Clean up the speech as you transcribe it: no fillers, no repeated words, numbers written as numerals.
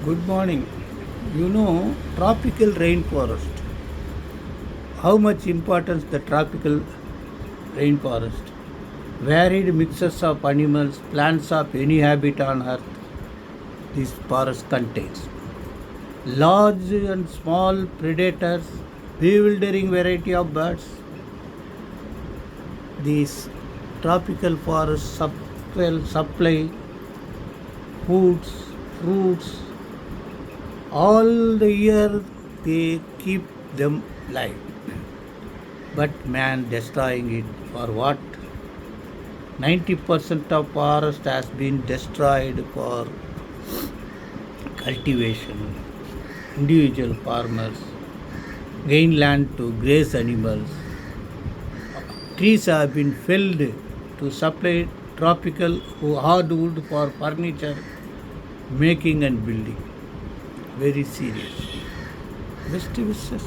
Good morning. Tropical rainforest. How much importance the tropical rainforest? Varied mixes of animals, plants of any habit on earth. This forest contains large and small predators, bewildering variety of birds. These tropical forests supply foods, fruits, all the year they keep them live. But man destroying it for what? 90% of forest has been destroyed for cultivation. Individual farmers gain land to graze animals. Trees have been felled to supply tropical hardwood for furniture making and building. Very serious. Best wishes.